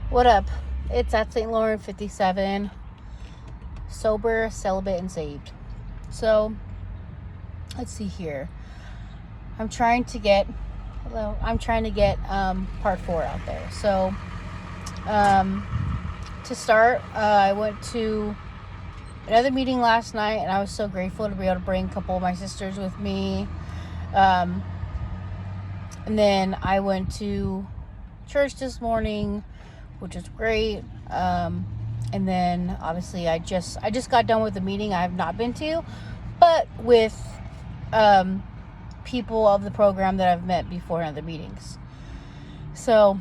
What up? It's at St. Lauren 57, sober, celibate, and saved. So, let's see here. I'm trying to get part 4 out there. So, to start, I went to another meeting last night, and I was so grateful to be able to bring a couple of my sisters with me. And then I went to church this morning, which is great. And then obviously I just got done with the meeting I have not been to, but with people of the program that I've met before in other meetings. So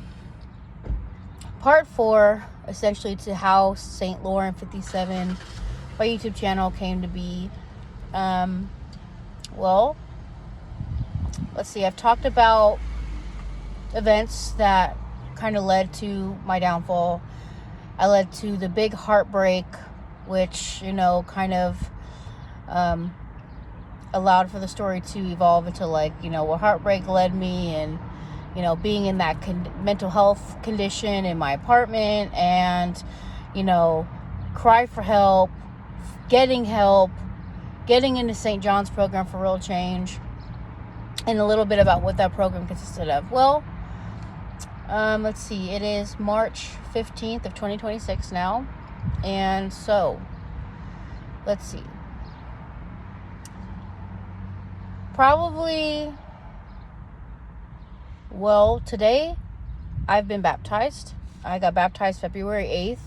part 4, essentially, to how St. Lauren 57, my YouTube channel, came to be. Well, let's see, I've talked about events that kind of led to my downfall. I led to the big heartbreak, which, kind of allowed for the story to evolve into, what heartbreak led me, and, being in that mental health condition in my apartment, and, cry for help, getting into St. John's program for Real Change, and a little bit about what that program consisted of. Well, let's see, it is March 15th of 2026 now, and so, let's see, today, I've been baptized. I got baptized February 8th.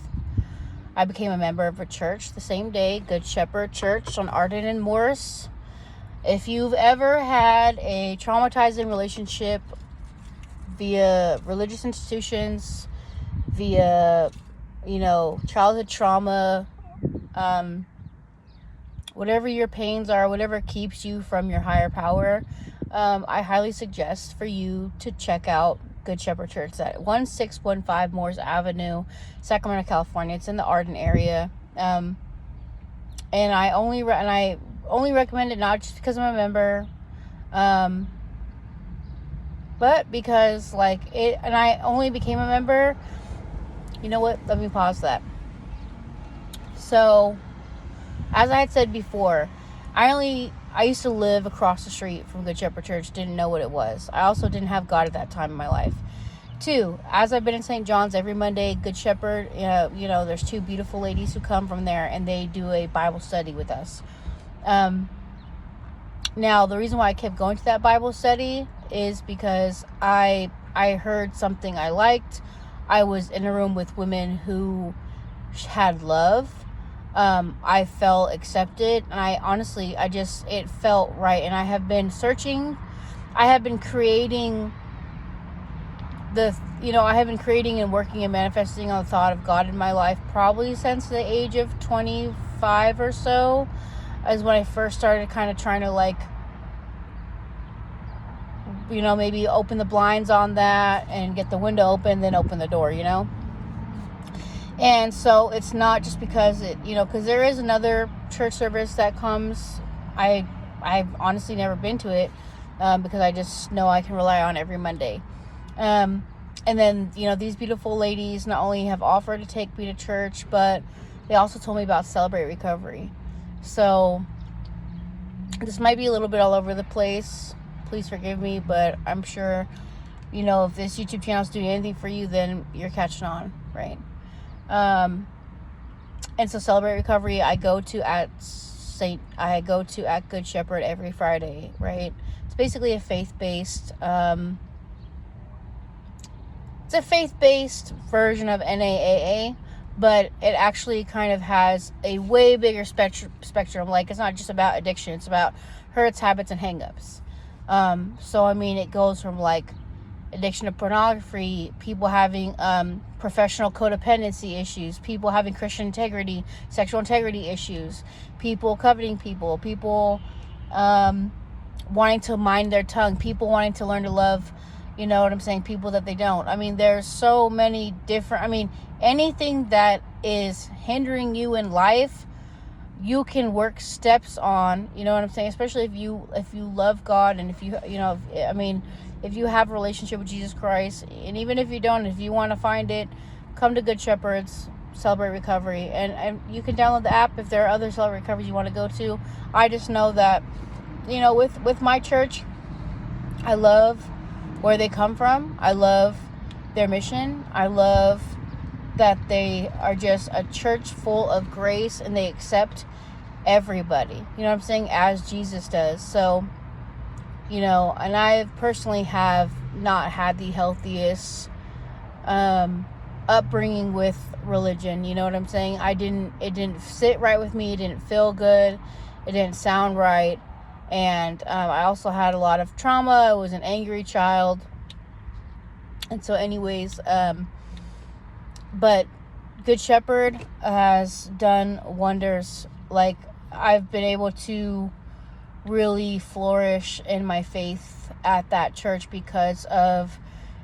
I became a member of a church the same day, Good Shepherd Church on Arden and Morris. If you've ever had a traumatizing relationship via religious institutions, via, childhood trauma, whatever your pains are, whatever keeps you from your higher power, I highly suggest for you to check out Good Shepherd Church. It's at 1615 Moores Avenue, Sacramento, California. It's in the Arden area. And I only recommend it not just because I'm a member, but because and I only became a member. You know what? Let me pause that. So, as I had said before, I used to live across the street from Good Shepherd Church, didn't know what it was. I also didn't have God at that time in my life. 2, as I've been in St. John's every Monday, Good Shepherd, there's 2 beautiful ladies who come from there, and they do a Bible study with us. Now, the reason why I kept going to that Bible study is because I heard something I liked. I was in a room with women who had love. I felt accepted, and I honestly, it felt right. And I have been searching. I have been creating and working and manifesting on the thought of God in my life probably since the age of 25 or so, is when I first started kind of trying to maybe open the blinds on that and get the window open, then open the door, And so it's not just because because there is another church service that comes. I've honestly never been to it because I just know I can rely on every Monday. And then, these beautiful ladies not only have offered to take me to church, but they also told me about Celebrate Recovery. So this might be a little bit all over the place. Please forgive me, but I'm sure, if this YouTube channel is doing anything for you, then you're catching on, right? And so Celebrate Recovery, I go to at Good Shepherd every Friday, right? It's basically a faith-based, version of NAAA, but it actually kind of has a way bigger spectrum. It's not just about addiction; it's about hurts, habits, and hang-ups. So it goes from addiction to pornography, people having professional codependency issues, people having Christian integrity, sexual integrity issues, people coveting people wanting to mind their tongue, people wanting to learn to love, people that they don't. There's so many different, anything that is hindering you in life, you can work steps on, especially if you love God, and if you if you have a relationship with Jesus Christ, and even if you don't, if you want to find it, come to Good Shepherds Celebrate Recovery, and you can download the app if there are other Celebrate Recoveries you want to go to. I just know that, you know, with my church, I love where they come from. I love their mission. I love that they are just a church full of grace and they accept everybody, you know what I'm saying, as Jesus does. So, you know, and I personally have not had the healthiest upbringing with religion, you know what I'm saying. It didn't sit right with me. It didn't feel good. It didn't sound right. And I also had a lot of trauma. I was an angry child. And so anyways, but Good Shepherd has done wonders. Like, I've been able to really flourish in my faith at that church because of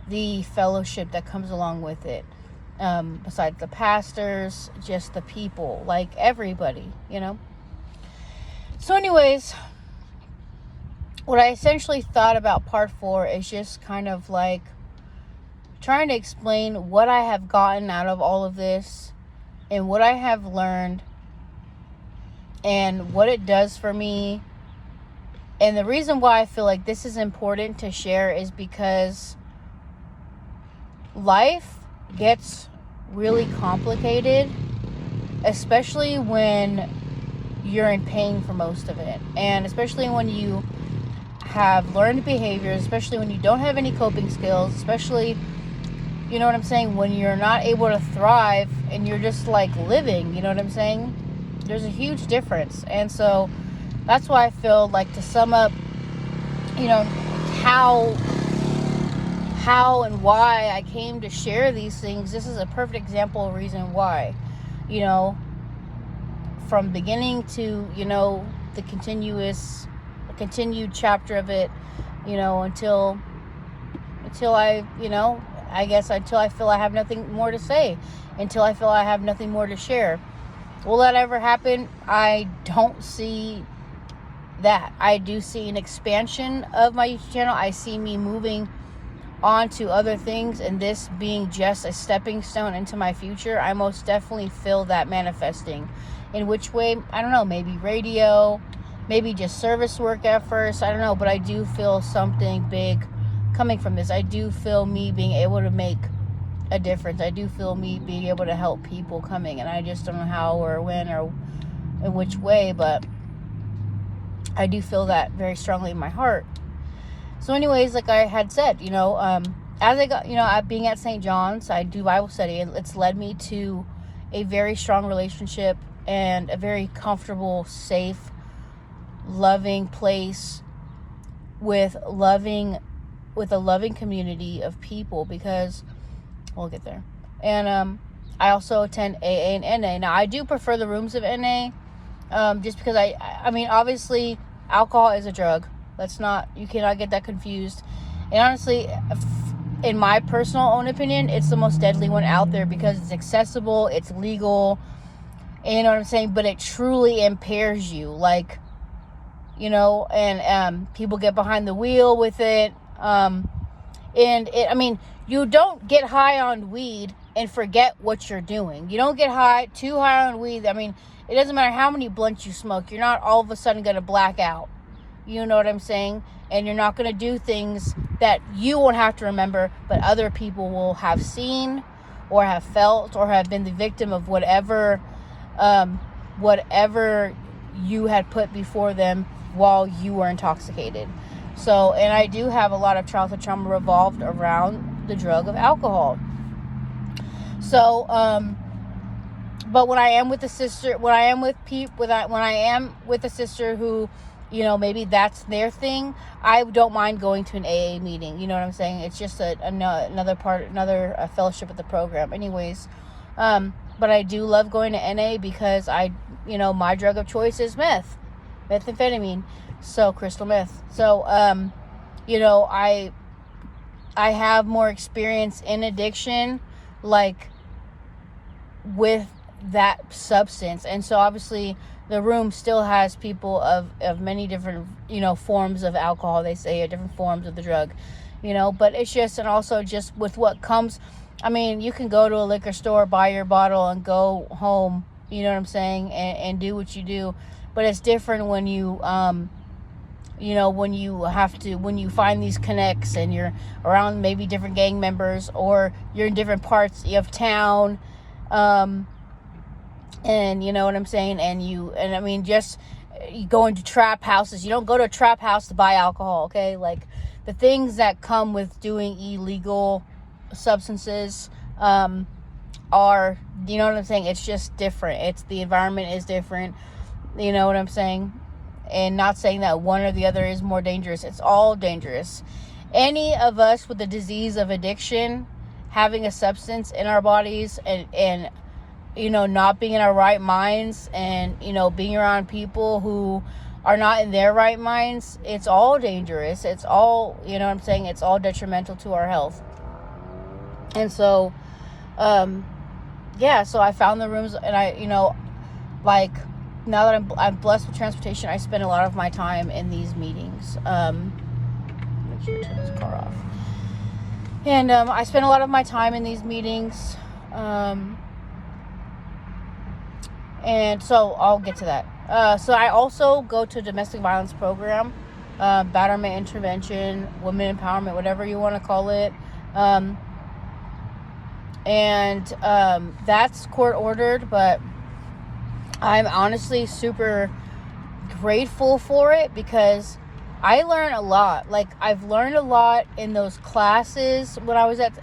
the fellowship that comes along with it. Besides the pastors, just the people, like everybody, you know. So anyways, what I essentially thought about part 4 is just kind of like trying to explain what I have gotten out of all of this and what I have learned and what it does for me. And the reason why I feel like this is important to share is because life gets really complicated, especially when you're in pain for most of it, and especially when you have learned behaviors, especially when you don't have any coping skills, especially, you know what I'm saying, when you're not able to thrive and you're just like living, you know what I'm saying. There's a huge difference. And so that's why I feel like, to sum up, you know, how and why I came to share these things, this is a perfect example of reason why, you know, from beginning to, you know, the continued chapter of it, you know, until I, you know, I guess until I feel I have nothing more to say, until I feel I have nothing more to share. Will that ever happen? I don't see that. I do see an expansion of my YouTube channel. I see me moving on to other things, and this being just a stepping stone into my future. I most definitely feel that manifesting. In which way? I don't know. Maybe radio, maybe just service work at first. I don't know, but I do feel something big coming from this. I do feel me being able to make a difference. I do feel me being able to help people coming, and I just don't know how or when or in which way, but I do feel that very strongly in my heart. So anyways, like I had said, you know, as I got, you know, being at St. John's, I do Bible study, and it's led me to a very strong relationship and a very comfortable, safe, loving place with a loving community of people, because we'll get there. And I also attend AA and NA. Now, I do prefer the rooms of NA, just because I mean, obviously, alcohol is a drug. You cannot get that confused. And honestly, in my personal own opinion, it's the most deadly one out there because it's accessible, it's legal, and you know what I'm saying? But it truly impairs you, like, you know, and people get behind the wheel with it. And I mean, you don't get high on weed and forget what you're doing. You don't get too high on weed. I mean, it doesn't matter how many blunts you smoke. You're not all of a sudden going to black out. You know what I'm saying? And you're not going to do things that you won't have to remember, but other people will have seen or have felt or have been the victim of whatever you had put before them while you were intoxicated. So, and I do have a lot of childhood trauma revolved around the drug of alcohol. So, but when I am with a sister, when I am with a sister who, you know, maybe that's their thing, I don't mind going to an AA meeting. You know what I'm saying? It's just another fellowship of the program. Anyways, but I do love going to NA because my drug of choice is methamphetamine. So crystal meth. So, you know, I have more experience in addiction, like, with that substance. And so obviously the room still has people of many different, you know, forms of alcohol, they say, or different forms of the drug, you know, but it's just, and also just with what comes I mean, you can go to a liquor store, buy your bottle, and go home, you know what I'm saying, and do what you do. But it's different when you, when you find these connects and you're around maybe different gang members, or you're in different parts of town, and you know what I'm saying, and I mean, just you go into trap houses. You don't go to a trap house to buy alcohol, okay? Like, the things that come with doing illegal substances are, you know what I'm saying, it's just different. The environment is different, you know what I'm saying? And not saying that one or the other is more dangerous. It's all dangerous. Any of us with the disease of addiction, having a substance in our bodies, and not being in our right minds, and being around people who are not in their right minds, it's all dangerous. It's all, you know what I'm saying, it's all detrimental to our health. And so so I found the rooms, and I, like, now that I'm blessed with transportation, I spend a lot of my time in these meetings. Make sure to turn this car off. And I spend a lot of my time in these meetings. And so I'll get to that. So I also go to a domestic violence program, batterment intervention, women empowerment, whatever you want to call it. That's court ordered, but I'm honestly super grateful for it, because I learn a lot. Like, I've learned a lot in those classes when I was at,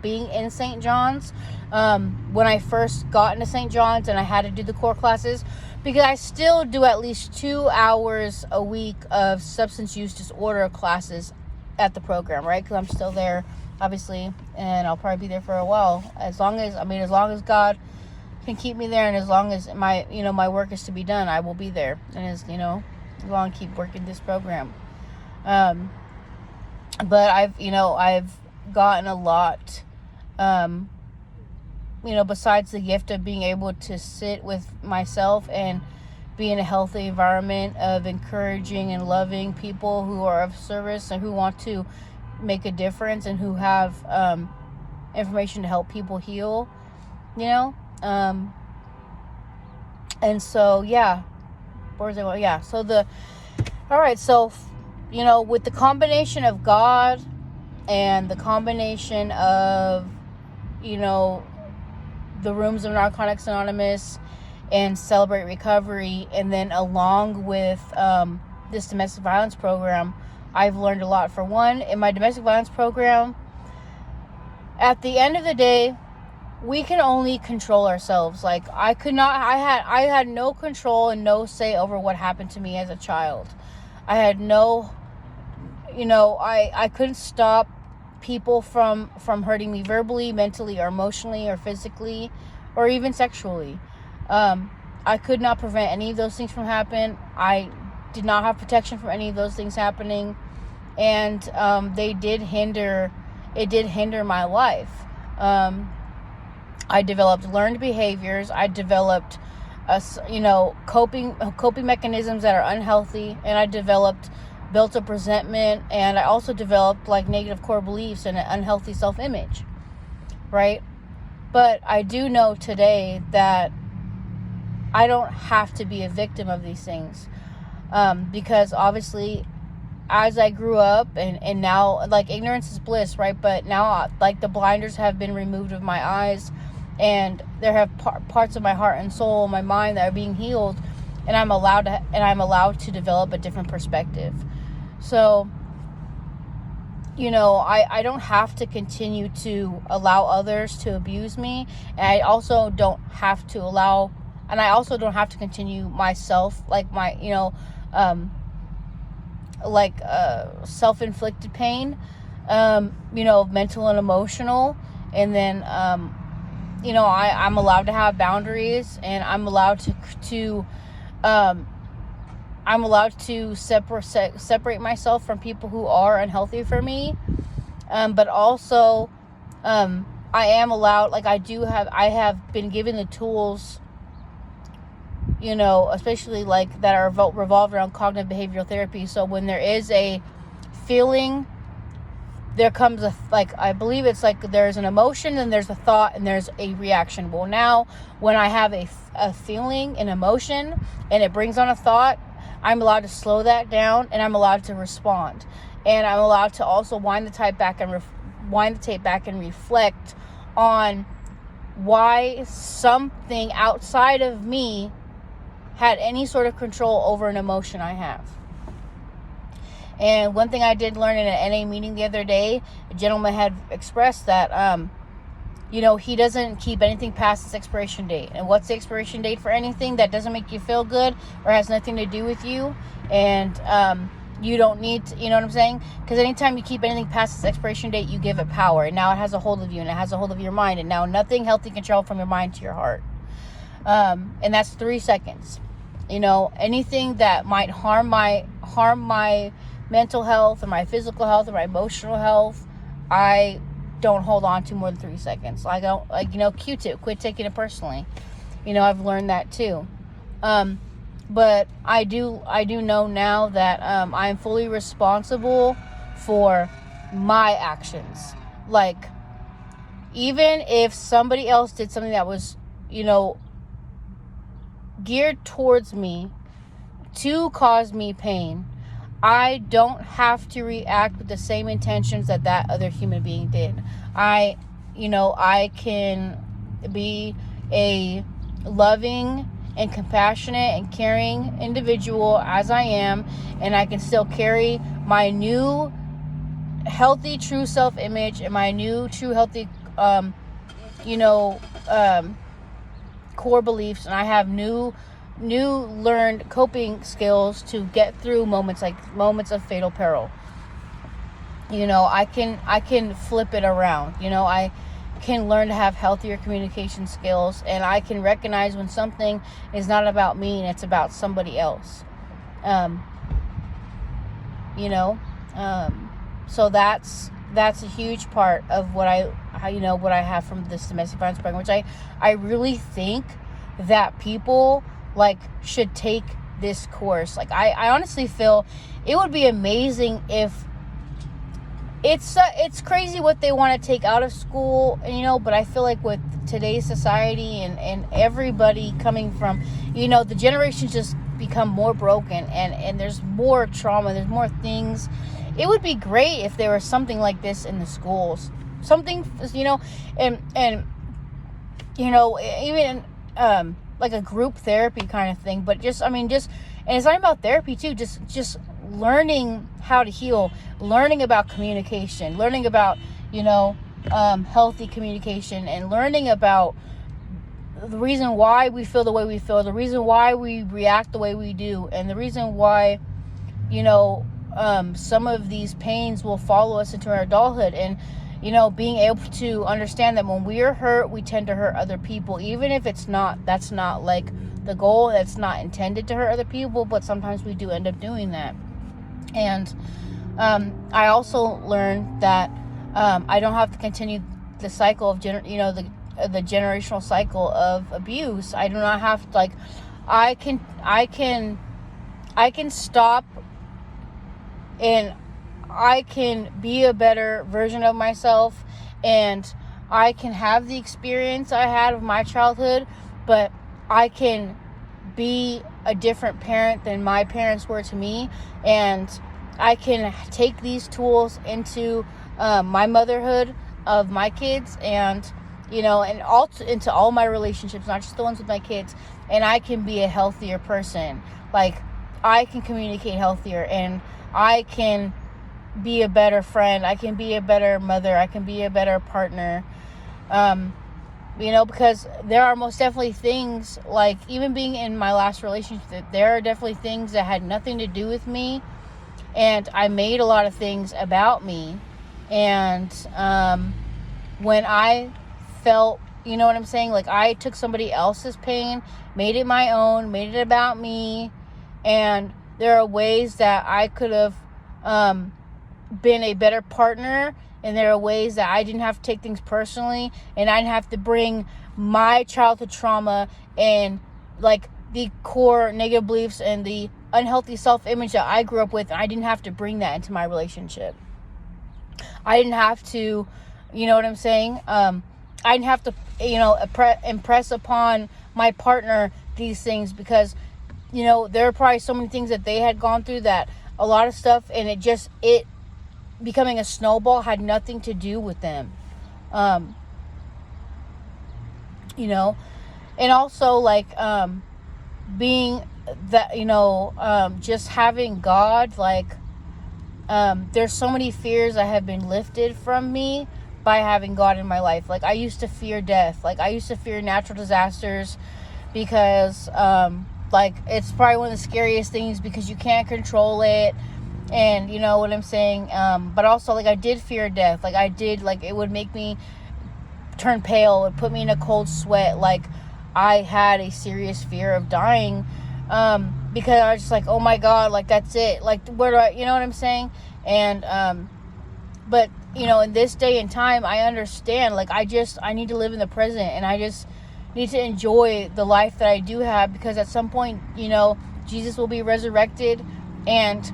being in St. John's. When I first got into St. John's and I had to do the core classes, because I still do at least 2 hours a week of substance use disorder classes at the program, right? Because I'm still there, obviously, and I'll probably be there for a while. As long as God can keep me there, and as long as my work is to be done, I will be there. And as long as keep working this program. But I've gotten a lot, besides the gift of being able to sit with myself and be in a healthy environment of encouraging and loving people who are of service and who want to make a difference, and who have information to help people heal, and so with the combination of God and the combination of the rooms of Narcotics Anonymous and Celebrate Recovery, and then along with this domestic violence program, I've learned a lot. For one, in my domestic violence program, at the end of the day, we can only control ourselves. Like, I had no control and no say over what happened to me as a child. I had no, I couldn't stop people from hurting me verbally, mentally, or emotionally, or physically, or even sexually. I could not prevent any of those things from happening. I did not have protection from any of those things happening, and it did hinder my life. I developed learned behaviors. I developed coping mechanisms that are unhealthy, and I built up resentment, and I also developed like negative core beliefs and an unhealthy self-image, right? But I do know today that I don't have to be a victim of these things, because obviously as I grew up and now, like, ignorance is bliss, right? But now, like, the blinders have been removed of my eyes, and there have parts of my heart and soul, my mind, that are being healed, and I'm allowed to develop a different perspective. So, I don't have to continue to allow others to abuse me, and I also don't have to continue myself, like my, self-inflicted pain, mental and emotional. And then, I'm allowed to have boundaries, and I'm allowed to separate myself from people who are unhealthy for me. But also, I am allowed, like, I have been given the tools, especially like that are revolved around cognitive behavioral therapy. So when there is a feeling there comes I believe it's like there's an emotion and there's a thought and there's a reaction. Well, now when I have a feeling, an emotion, and it brings on a thought, I'm allowed to slow that down and I'm allowed to respond. And I'm allowed to also wind the tape back and reflect on why something outside of me had any sort of control over an emotion I have. And one thing I did learn in an NA meeting the other day, a gentleman had expressed that, he doesn't keep anything past its expiration date. And what's the expiration date for anything that doesn't make you feel good or has nothing to do with you? And you don't need to, you know what I'm saying? Because anytime you keep anything past its expiration date, you give it power. And now it has a hold of you, and it has a hold of your mind. And now nothing healthy can travel from your mind to your heart. And that's 3 seconds. Anything that might harm my mental health or my physical health or my emotional health, I don't hold on to more than 3 seconds. I don't, Q-tip, quit taking it personally. I've learned that too. But I do know now that I'm fully responsible for my actions. Like, even if somebody else did something that was, geared towards me to cause me pain, I don't have to react with the same intentions that other human being did. I can be a loving and compassionate and caring individual as I am, and I can still carry my new healthy true self-image and my new true healthy core beliefs, and I have new learned coping skills to get through moments of fatal peril. I can flip it around. I can learn to have healthier communication skills, and I can recognize when something is not about me and it's about somebody else. So that's a huge part of what I have from this domestic violence program, which I really think that people should take this course. I honestly feel it would be amazing if it's crazy what they want to take out of school, but I feel like with today's society and everybody coming from, the generations just become more broken and there's more trauma, there's more things. It would be great if there was something like this in the schools. Something, and even like a group therapy kind of thing, but and it's not about therapy too, just learning how to heal, learning about communication, learning about, healthy communication, and learning about the reason why we feel the way we feel, the reason why we react the way we do, and the reason why, some of these pains will follow us into our adulthood. And, being able to understand that when we are hurt, we tend to hurt other people, even if that's not the goal, that's not intended to hurt other people, but sometimes we do end up doing that. And I also learned that I don't have to continue the cycle of the generational cycle of abuse. I do not have to, I can stop, and I can be a better version of myself, and I can have the experience I had of my childhood, but I can be a different parent than my parents were to me, and I can take these tools into my motherhood of my kids, and and also into all my relationships, not just the ones with my kids, and I can be a healthier person. I can communicate healthier, and I can be a better friend, I can be a better mother, I can be a better partner, because there are most definitely things, even being in my last relationship, there are definitely things that had nothing to do with me, and I made a lot of things about me, and when I felt, what I'm saying, I took somebody else's pain, made it my own, made it about me, and there are ways that I could have been a better partner, and there are ways that I didn't have to take things personally, and I didn't have to bring my childhood trauma and the core negative beliefs and the unhealthy self-image that I grew up with, and I didn't have to bring that into my relationship. I didn't have to, you know what I'm saying? I didn't have to, impress upon my partner these things, because, there are probably so many things that they had gone through, that a lot of stuff, and it becoming a snowball had nothing to do with them. And also, like, being that, just having God, like, there's so many fears that have been lifted from me by having God in my life. Like, I used to fear death. Like, I used to fear natural disasters, because, like, it's probably one of the scariest things, because you can't control it. And you know what I'm saying? But also, like, I did fear death. Like, it would make me turn pale. It would put me in a cold sweat. Like, I had a serious fear of dying, because I was just like, oh my God, like, that's it. Like, where do I, you know what I'm saying? And, but, in this day and time, I understand, like, I need to live in the present, and I just need to enjoy the life that I do have, because at some point, Jesus will be resurrected, and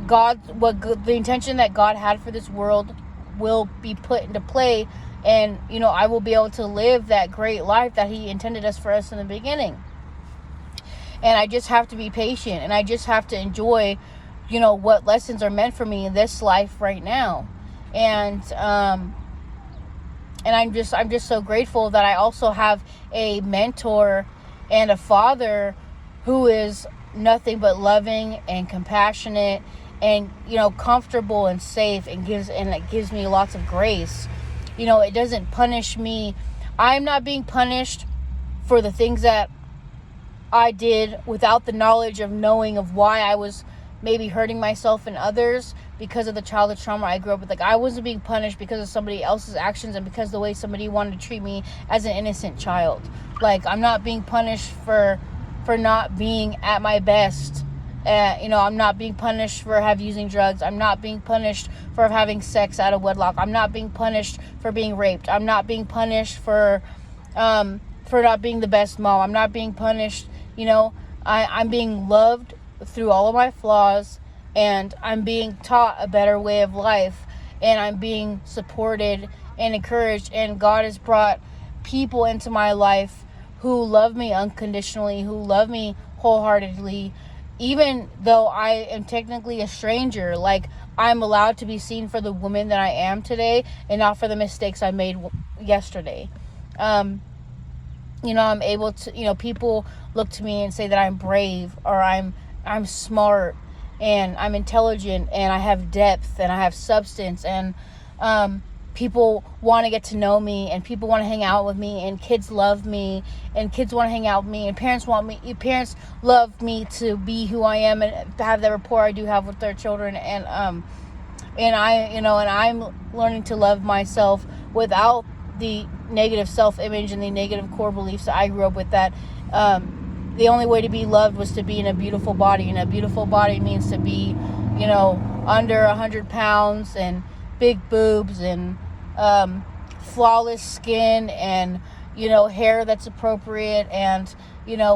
the intention that God had for this world will be put into play, and, I will be able to live that great life that He intended for us in the beginning. And I just have to be patient, and I just have to enjoy, what lessons are meant for me in this life right now. And I'm just so grateful that I also have a mentor and a father who is nothing but loving and compassionate, and, comfortable and safe, and it gives me lots of grace. It doesn't punish me. I'm not being punished for the things that I did without the knowledge of knowing of why I was maybe hurting myself and others, because of the childhood trauma I grew up with. Like, I wasn't being punished because of somebody else's actions, and because the way somebody wanted to treat me as an innocent child. Like, I'm not being punished for not being at my best. I'm not being punished for using drugs. I'm not being punished for having sex out of wedlock. I'm not being punished for being raped. I'm not being punished for not being the best mom. I'm not being punished. I'm being loved through all of my flaws, and I'm being taught a better way of life, and I'm being supported and encouraged, and God has brought people into my life who love me unconditionally, who love me wholeheartedly, even though I am technically a stranger. Like, I'm allowed to be seen for the woman that I am today, and not for the mistakes I made yesterday. I'm able to, people look to me and say that I'm brave, or I'm smart, and I'm intelligent, and I have depth, and I have substance, and people want to get to know me, and people want to hang out with me, and kids love me, and kids want to hang out with me, and parents love me to be who I am, and have the rapport I do have with their children, and I'm learning to love myself without the negative self-image and the negative core beliefs that I grew up with, that the only way to be loved was to be in a beautiful body, and a beautiful body means to be, under 100 pounds, and big boobs, and flawless skin, and hair that's appropriate, and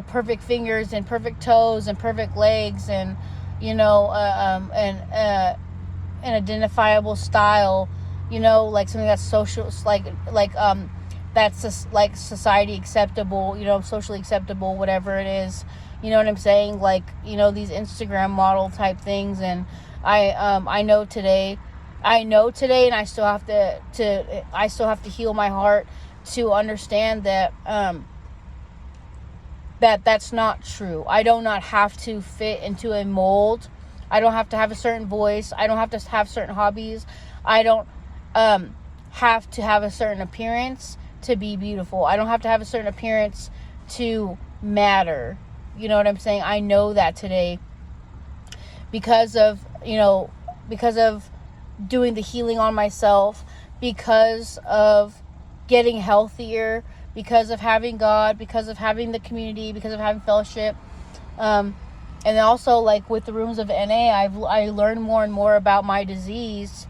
perfect fingers, and perfect toes, and perfect legs, and an identifiable style, like something that's social, that's just, like, society acceptable, socially acceptable, whatever it is, you know what I'm saying? Like, these Instagram model type things. And I know today, and I still have to heal my heart to understand that, that's not true. I do not have to fit into a mold. I don't have to have a certain voice. I don't have to have certain hobbies. I don't have to have a certain appearance to be beautiful. I don't have to have a certain appearance to matter. You know what I'm saying? I know that today because of doing the healing on myself, because of getting healthier, because of having God, because of having the community, because of having fellowship. And also, like, with the rooms of NA, I learn more and more about my disease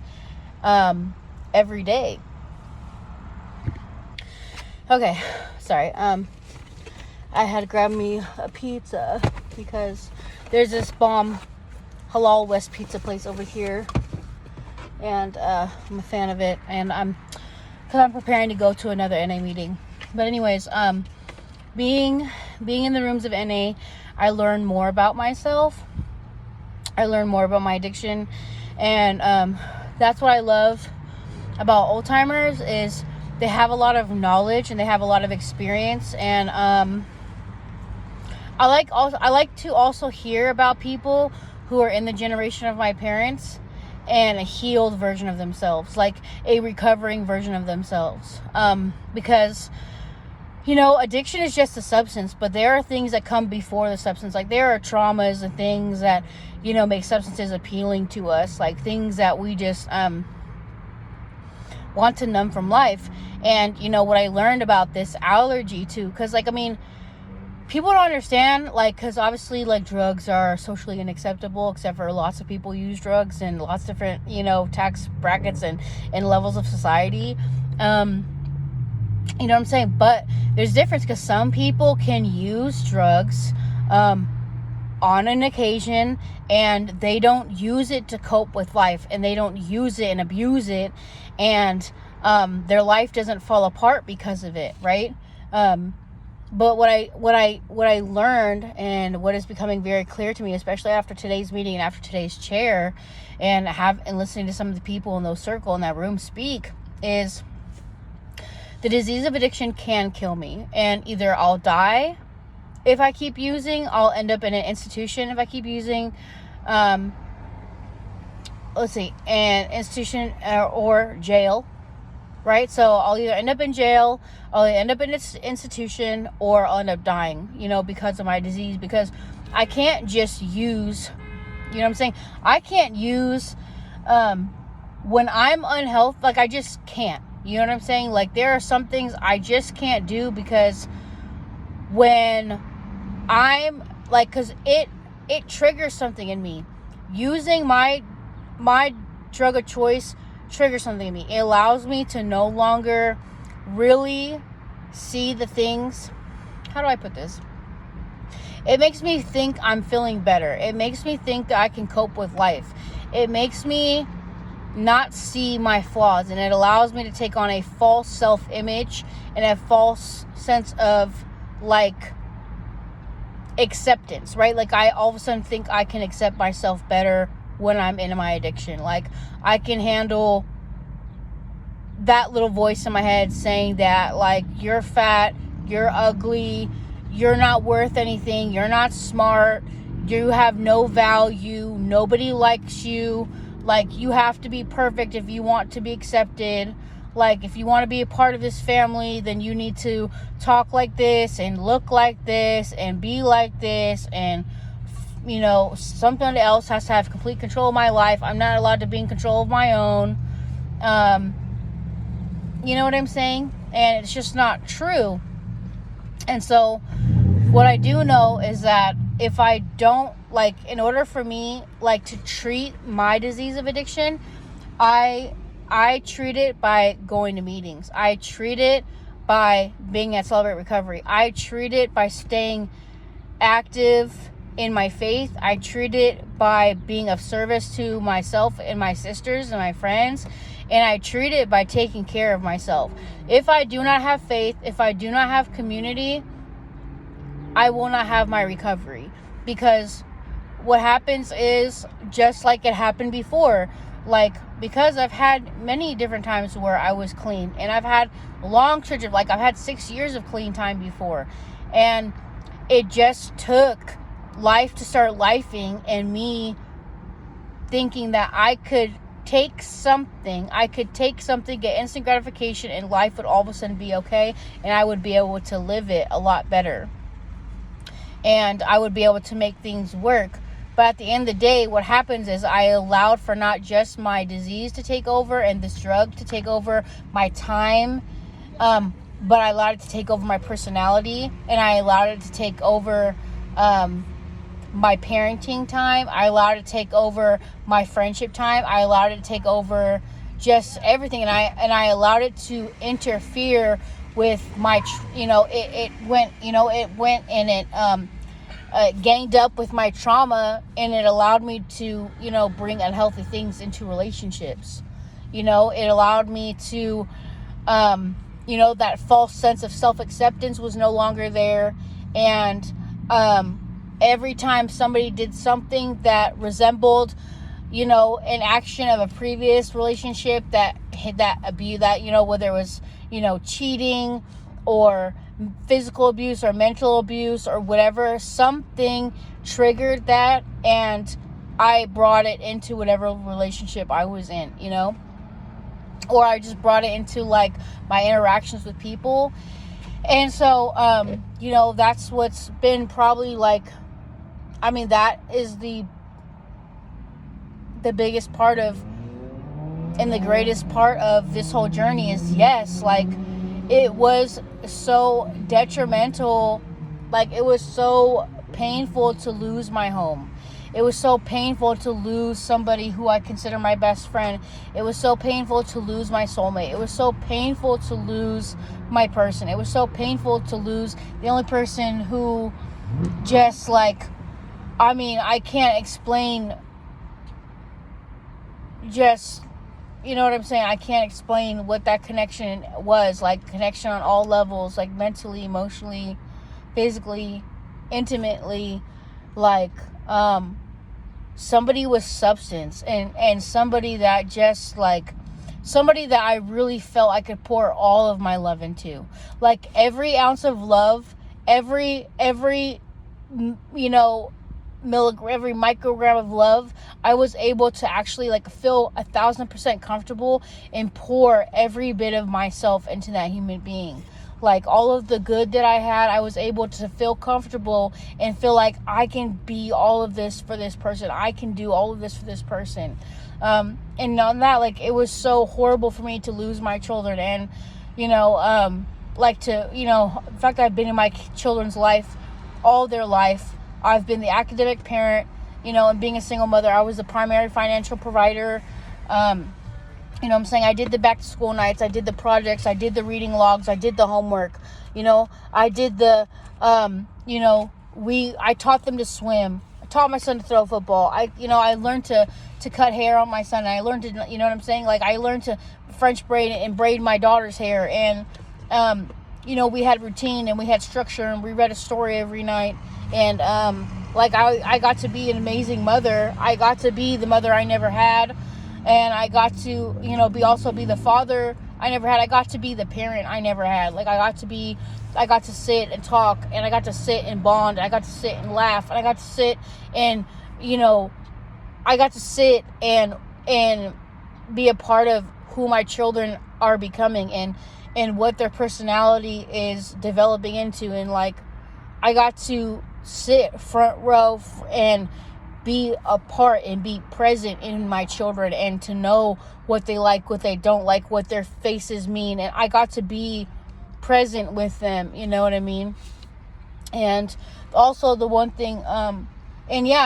every day. Okay, sorry. I had to grab me a pizza because there's this bomb Halal West pizza place over here and I'm a fan of it, and because I'm preparing to go to another NA meeting. But anyways, being in the rooms of NA, I learned more about myself. I learned more about my addiction, and that's what I love about old timers is they have a lot of knowledge and they have a lot of experience, and I like to also hear about people who are in the generation of my parents and a healed version of themselves, like a recovering version of themselves. Because, addiction is just a substance, but there are things that come before the substance. Like there are traumas and things that, make substances appealing to us, like things that we just want to numb from life. And, what I learned about this allergy too, because people don't understand, because obviously, drugs are socially unacceptable, except for lots of people use drugs and lots of different, tax brackets and levels of society. You know what I'm saying? But there's a difference, because some people can use drugs on an occasion, and they don't use it to cope with life, and they don't use it and abuse it, and their life doesn't fall apart because of it, right? But what I learned, and what is becoming very clear to me, especially after today's meeting and after today's chair, and listening to some of the people in those circle in that room speak, is the disease of addiction can kill me, and either I'll die if I keep using, I'll end up in an institution if I keep using, an institution or jail. Right? So I'll either end up in jail, I'll end up in this institution, or I'll end up dying, because of my disease, because I can't just use, what I'm saying? I can't use, when I'm unhealthy, I just can't, you know what I'm saying? There are some things I just can't do, because when I'm, because it triggers something in me. Using my drug of choice triggers something in me. It allows me to no longer really see the things. How do I put this? It makes me think I'm feeling better. It makes me think that I can cope with life. It makes me not see my flaws, and it allows me to take on a false self-image and a false sense of acceptance, right? I all of a sudden think I can accept myself better when I'm in my addiction. I can handle that little voice in my head saying that, you're fat, you're ugly, you're not worth anything, you're not smart, you have no value, nobody likes you, you have to be perfect if you want to be accepted. If you want to be a part of this family, then you need to talk like this and look like this and be like this, and somebody else has to have complete control of my life. I'm not allowed to be in control of my own. You know what I'm saying? And it's just not true. And so what I do know is that if I don't, in order for me, to treat my disease of addiction, I treat it by going to meetings. I treat it by being at Celebrate Recovery. I treat it by staying active in my faith. I treat it by being of service to myself and my sisters and my friends. And I treat it by taking care of myself. If I do not have faith, if I do not have community, I will not have my recovery. Because what happens is, just like it happened before, because I've had many different times where I was clean, and I've had long stretches of, I've had 6 years of clean time before, and it just took life to start lifing, and me thinking that I could take something, get instant gratification, and life would all of a sudden be okay, and I would be able to live it a lot better, and I would be able to make things work. But at the end of the day, what happens is I allowed for not just my disease to take over and this drug to take over my time, but I allowed it to take over my personality, and I allowed it to take over my parenting time. I allowed it to take over my friendship time. I allowed it to take over just everything, and I allowed it to interfere with my, it went and it ganged up with my trauma, and it allowed me to, bring unhealthy things into relationships. It allowed me to, that false sense of self-acceptance was no longer there. And every time somebody did something that resembled, an action of a previous relationship that abuse, that, whether it was, cheating or physical abuse or mental abuse or whatever, something triggered that, and I brought it into whatever relationship I was in, or I just brought it into like my interactions with people. And so, that's what's been probably like, that is the biggest part of, and the greatest part of this whole journey is, yes, like, it was so detrimental. Like, it was so painful to lose my home. It was so painful to lose somebody who I consider my best friend. It was so painful to lose my soulmate. It was so painful to lose my person. It was so painful to lose the only person who just, like, I can't explain, just, you know what I'm saying? I can't explain what that connection was. Like, connection on all levels, like mentally, emotionally, physically, intimately, like, somebody with substance, and somebody that just, like, somebody that I really felt I could pour all of my love into. Like, every ounce of love, every milligram, every microgram of love, I was able to actually, like, feel 1,000% comfortable and pour every bit of myself into that human being. Like, all of the good that I had, I was able to feel comfortable and feel like I can be all of this for this person. I can do all of this for this person. And on that, like, it was so horrible for me to lose my children. And, in fact, I've been in my children's life all their life. I've been the academic parent, and being a single mother, I was the primary financial provider. I did the back to school nights, I did the projects, I did the reading logs, I did the homework, I did the, I taught them to swim. I taught my son to throw football. I learned to cut hair on my son. I learned to, Like, I learned to French braid and braid my daughter's hair. And, we had routine and we had structure and we read a story every night. And, I got to be an amazing mother. I got to be the mother I never had. And I got to, be the father I never had. I got to be the parent I never had. Like, I got to sit and talk, and I got to sit and bond, and I got to sit and laugh, and I got to sit and, I got to sit and be a part of who my children are becoming and what their personality is developing into. And, like, I got to sit front row and be a part and be present in my children, and to know what they like, what they don't like, what their faces mean. And I got to be present with them, you know what I mean? And also the one thing,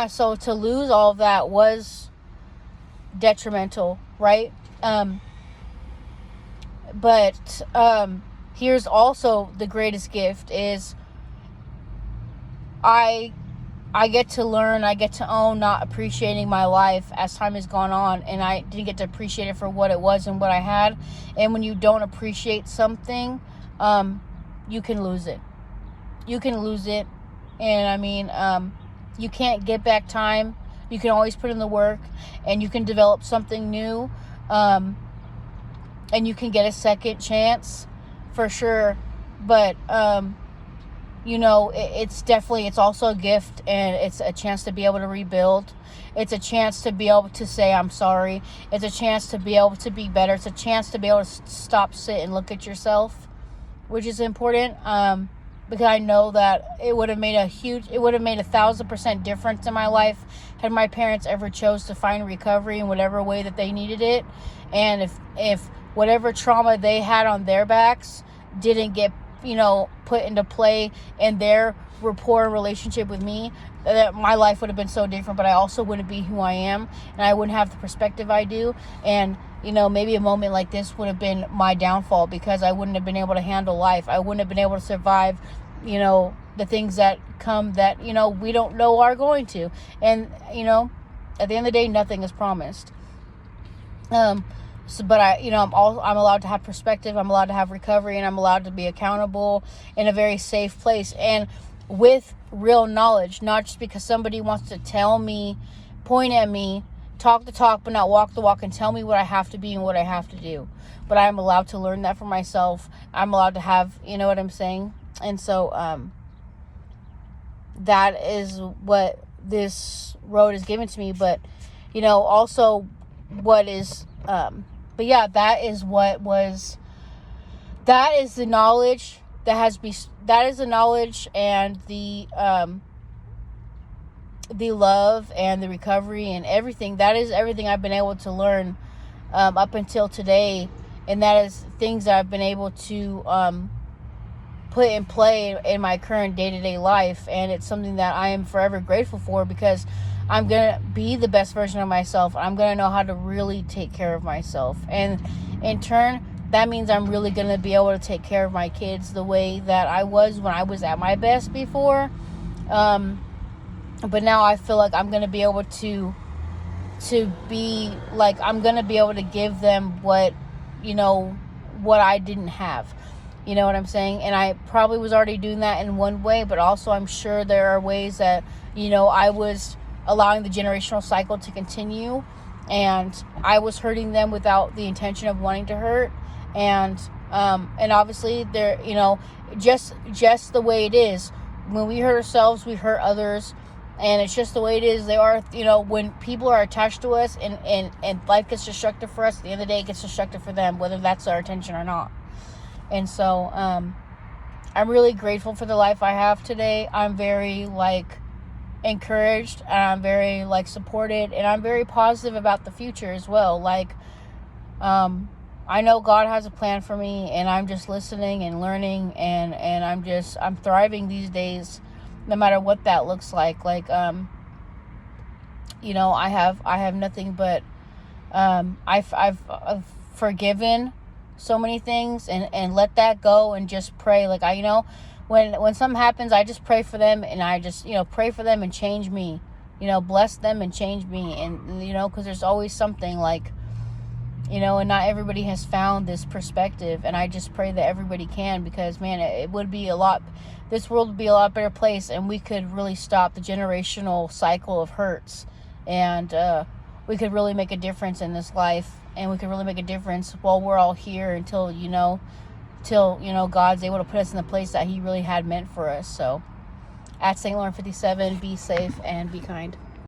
so to lose all of that was detrimental, right? But here's also the greatest gift is I get to learn, I get to own not appreciating my life as time has gone on, and I didn't get to appreciate it for what it was and what I had. And when you don't appreciate something, you can lose it. You can lose it. And you can't get back time. You can always put in the work, and you can develop something new. And you can get a second chance for sure. But, it's also a gift, and it's a chance to be able to rebuild. It's a chance to be able to say, I'm sorry. It's a chance to be able to be better. It's a chance to be able to stop, sit, and look at yourself, which is important. Because I know that it would have made 1,000% difference in my life had my parents ever chose to find recovery in whatever way that they needed it. And if whatever trauma they had on their backs didn't get put into play in their rapport and relationship with me, that my life would have been so different. But I also wouldn't be who I am, and I wouldn't have the perspective I do. And maybe a moment like this would have been my downfall, because I wouldn't have been able to handle life. I wouldn't have been able to survive the things that come that we don't know are going to. And at the end of the day, nothing is promised. So, but I'm allowed to have perspective. I'm allowed to have recovery, and I'm allowed to be accountable in a very safe place and with real knowledge, not just because somebody wants to tell me, point at me, talk the talk, but not walk the walk, and tell me what I have to be and what I have to do. But I'm allowed to learn that for myself. I'm allowed to have, you know what I'm saying? And so, that is what this road is given to me. But, also what is, but yeah, that is the knowledge that is the knowledge and the love and the recovery and everything. That is everything I've been able to learn up until today. And that is things that I've been able to put in play in my current day-to-day life. And it's something that I am forever grateful for, because I'm going to be the best version of myself. I'm going to know how to really take care of myself. And in turn, that means I'm really going to be able to take care of my kids the way that I was when I was at my best before. But now I feel like I'm going to be able to be like, I'm going to be able to give them what I didn't have. You know what I'm saying? And I probably was already doing that in one way, but also I'm sure there are ways that, I was allowing the generational cycle to continue, and I was hurting them without the intention of wanting to hurt. And obviously there, just the way it is. When we hurt ourselves, we hurt others. And it's just the way it is. They are, when people are attached to us and life gets destructive for us, at the end of the day, it gets destructive for them, whether that's our intention or not. And so, I'm really grateful for the life I have today. I'm very, encouraged, and I'm very, supported, and I'm very positive about the future as well. I know God has a plan for me, and I'm just listening and learning, and I'm thriving these days, no matter what that looks like. I have nothing but, I've forgiven so many things and let that go and just pray. When something happens, I just pray for them, and I just, pray for them and change me, bless them and change me. And, because there's always something and not everybody has found this perspective. And I just pray that everybody can, because, man, this world would be a lot better place, and we could really stop the generational cycle of hurts. And we could really make a difference in this life, and we could really make a difference while we're all here until God's able to put us in the place that he really had meant for us. So at St. Lauren 57, be safe and be kind.